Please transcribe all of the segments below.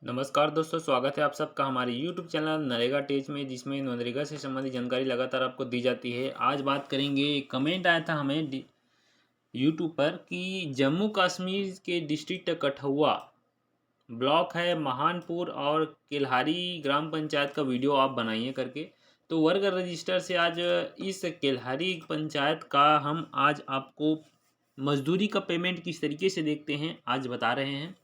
नमस्कार दोस्तों, स्वागत है आप सबका हमारे YouTube चैनल नरेगा टेच में, जिसमें मनरेगा से संबंधित जानकारी लगातार आपको दी जाती है। आज बात करेंगे, कमेंट आया था हमें YouTube पर कि जम्मू कश्मीर के डिस्ट्रिक्ट कठुआ ब्लॉक है महानपुर और केल्हारी ग्राम पंचायत का वीडियो आप बनाइए करके। तो वर्ग रजिस्टर से आज इस केल्हारी पंचायत का हम आज आपको मजदूरी का पेमेंट किस तरीके से देखते हैं आज बता रहे हैं।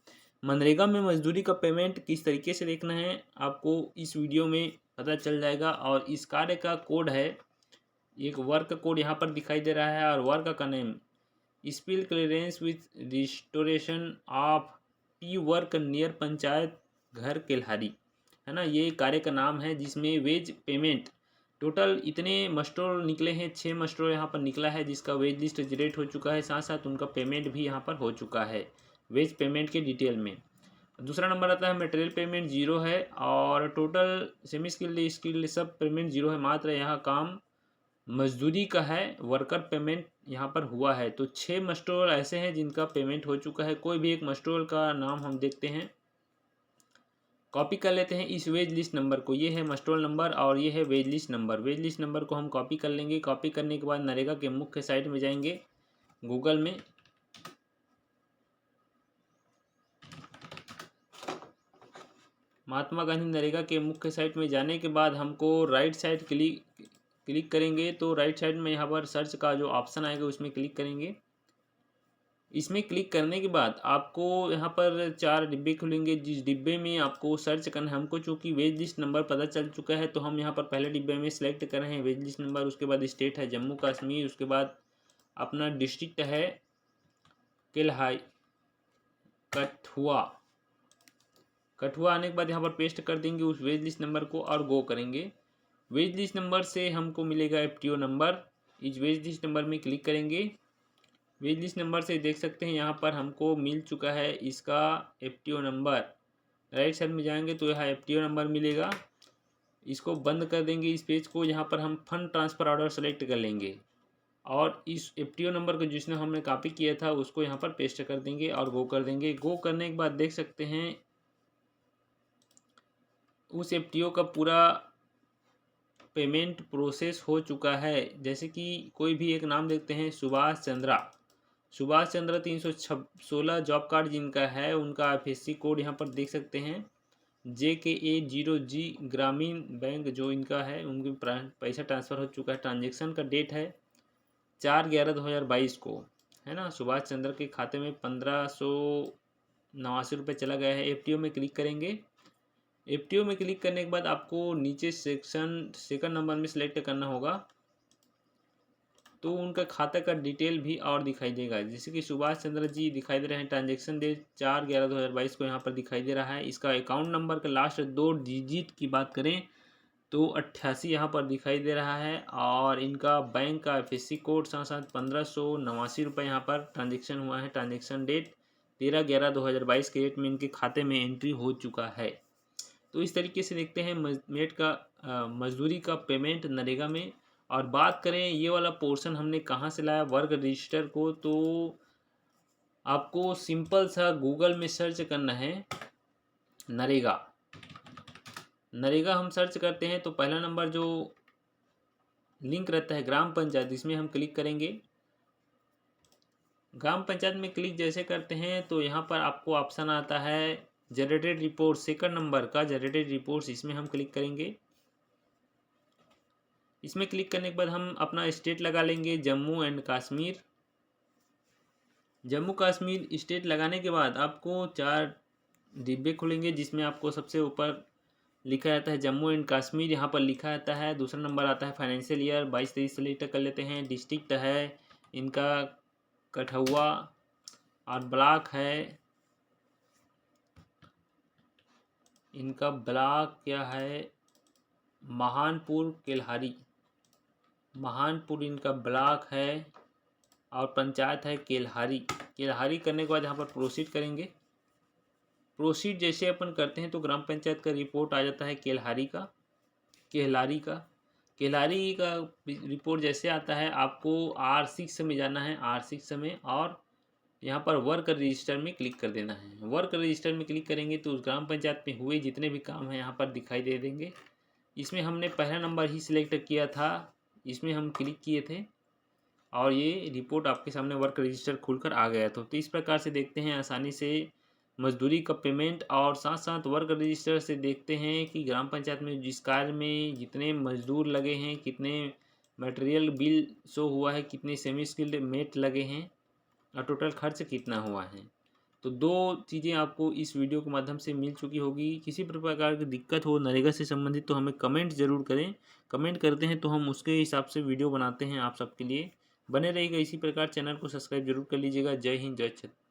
मनरेगा में मजदूरी का पेमेंट किस तरीके से देखना है आपको इस वीडियो में पता चल जाएगा। और इस कार्य का कोड है, एक वर्क कोड यहाँ पर दिखाई दे रहा है और वर्क का name spill clearance with restoration of P work near panchayat घर केल्हारी, है ना। ये कार्य का नाम है जिसमें वेज पेमेंट टोटल इतने मस्टोर निकले हैं, 6 मस्टोर यहाँ पर निकला है जिसका वेज लिस्ट जनरेट हो चुका है, साथ साथ उनका पेमेंट भी यहाँ पर हो चुका है वेज पेमेंट के डिटेल में। दूसरा नंबर आता है मटेरियल पेमेंट 0 है और टोटल सेमी स्किल्ड स्किल्ड सब पेमेंट 0 है। मात्र यहाँ काम मजदूरी का है, वर्कर पेमेंट यहाँ पर हुआ है। तो 6 मस्टोर ऐसे हैं जिनका पेमेंट हो चुका है। कोई भी एक मस्टोर का नाम हम देखते हैं, कॉपी कर लेते हैं इस वेज लिस्ट नंबर को। ये है मस्टोर नंबर और ये है wage list number. Wage list number को हम कॉपी कर लेंगे। कॉपी करने के बाद नरेगा के मुख्य साइट में जाएंगे गूगल में। महात्मा गांधी नरेगा के मुख्य साइट में जाने के बाद हमको राइट साइड क्लिक करेंगे। तो राइट साइड में यहाँ पर सर्च का जो ऑप्शन आएगा उसमें क्लिक करेंगे। इसमें क्लिक करने के बाद आपको यहाँ पर 4 डिब्बे खुलेंगे, जिस डिब्बे में आपको सर्च करना है। हमको चूँकि वेज लिस्ट नंबर पता चल चुका है तो हम यहाँ पर पहले डिब्बे में सेलेक्ट कर रहे हैं वेज लिस्ट नंबर। उसके बाद स्टेट है जम्मू कश्मीर, उसके बाद अपना डिस्ट्रिक्ट है केल्हारी कठुआ। कठुआ आने के बाद यहाँ पर पेस्ट कर देंगे उस वेज लिस्ट नंबर को और गो करेंगे। वेज लिस्ट नंबर से हमको मिलेगा एफटीओ नंबर। इस वेज लिस्ट नंबर में क्लिक करेंगे। वेज लिस्ट नंबर से देख सकते हैं यहाँ पर हमको मिल चुका है इसका एफटीओ नंबर। राइट साइड में जाएंगे तो यहाँ एफटीओ नंबर मिलेगा। इसको बंद कर देंगे इस पेज को। यहाँ पर हम फंड ट्रांसफ़र ऑर्डर सेलेक्ट कर लेंगे और इस एफटीओ नंबर को जिसने हमने कॉपी किया था उसको यहाँ पर पेस्ट कर देंगे और गो कर देंगे। गो करने के बाद देख सकते हैं उस एफटीओ का पूरा पेमेंट प्रोसेस हो चुका है। जैसे कि कोई भी एक नाम देखते हैं, सुभाष चंद्रा 316 जॉब कार्ड जिनका है, उनका एफएससी कोड यहाँ पर देख सकते हैं JKA0G ग्रामीण बैंक जो इनका है, उनके पैसा ट्रांसफ़र हो चुका है। ट्रांजेक्शन का डेट है 4/11/2022 को, है ना। सुभाष चंद्र के खाते में 1589 रुपये चला गया है। एफटीओ में क्लिक करेंगे। एफटीओ में क्लिक करने के बाद आपको नीचे सेकंड नंबर में सिलेक्ट करना होगा तो उनका खाता का डिटेल भी और दिखाई देगा। जैसे कि सुभाष चंद्र जी दिखाई दे रहे हैं, ट्रांजेक्शन डेट 4/11/2022 को यहाँ पर दिखाई दे रहा है। इसका अकाउंट नंबर का लास्ट 2 डिजिट की बात करें तो 88 यहाँ पर दिखाई दे रहा है और इनका बैंक का एफएससी कोड साथ साथ 1589 रुपये यहाँ पर ट्रांजेक्शन हुआ है। ट्रांजेक्शन डेट 13/11/2022 के डेट में इनके खाते में एंट्री हो चुका है। तो इस तरीके से देखते हैं मजदूरी का पेमेंट नरेगा में। और बात करें ये वाला पोर्शन हमने कहाँ से लाया वर्क रजिस्टर को, तो आपको सिंपल सा गूगल में सर्च करना है नरेगा। नरेगा हम सर्च करते हैं तो पहला नंबर जो लिंक रहता है ग्राम पंचायत, इसमें हम क्लिक करेंगे। ग्राम पंचायत में क्लिक जैसे करते हैं तो यहाँ पर आपको ऑप्शन आता है जनरेटेड रिपोर्ट, सेकंड नंबर का जनरेटेड रिपोर्ट्स, इसमें हम क्लिक करेंगे। इसमें क्लिक करने के बाद हम अपना स्टेट लगा लेंगे जम्मू एंड कश्मीर। जम्मू कश्मीर स्टेट लगाने के बाद आपको 4 डिब्बे खुलेंगे जिसमें आपको सबसे ऊपर लिखा जाता है जम्मू एंड कश्मीर, यहाँ पर लिखा जाता है। दूसरा नंबर आता है फाइनेंशियल ईयर 22-23 सेलेक्ट कर लेते हैं। डिस्ट्रिक्ट है इनका कठुआ और ब्लॉक है इनका ब्लॉक क्या है, महानपुर केल्हारी। महानपुर इनका ब्लॉक है और पंचायत है केल्हारी। केल्हारी करने के बाद यहाँ पर प्रोसीड करेंगे। प्रोसीड जैसे अपन करते हैं तो ग्राम पंचायत का रिपोर्ट आ जाता है केल्हारी का। केल्हारी का रिपोर्ट जैसे आता है आपको R6 में जाना है, R6 में, और यहाँ पर वर्क रजिस्टर में क्लिक कर देना है। वर्क रजिस्टर में क्लिक करेंगे तो उस ग्राम पंचायत में हुए जितने भी काम हैं यहाँ पर दिखाई दे देंगे। इसमें हमने पहला नंबर ही सिलेक्ट किया था, इसमें हम क्लिक किए थे और ये रिपोर्ट आपके सामने वर्क रजिस्टर खुलकर आ गया था। तो इस प्रकार से देखते हैं आसानी से मजदूरी का पेमेंट, और साथ साथ वर्क रजिस्टर से देखते हैं कि ग्राम पंचायत में जिस कार्य में जितने मजदूर लगे हैं, कितने मटेरियल बिल शो हुआ है, कितने सेमी स्किल्ड मेट लगे हैं और टोटल खर्च कितना हुआ है। तो 2 चीज़ें आपको इस वीडियो के माध्यम से मिल चुकी होगी। किसी भी प्रकार की दिक्कत हो नरेगा से संबंधित तो हमें कमेंट ज़रूर करें। कमेंट करते हैं तो हम उसके हिसाब से वीडियो बनाते हैं आप सबके लिए। बने रहिएगा इसी प्रकार, चैनल को सब्सक्राइब जरूर कर लीजिएगा। जय हिंद, जय छत्तीसगढ़।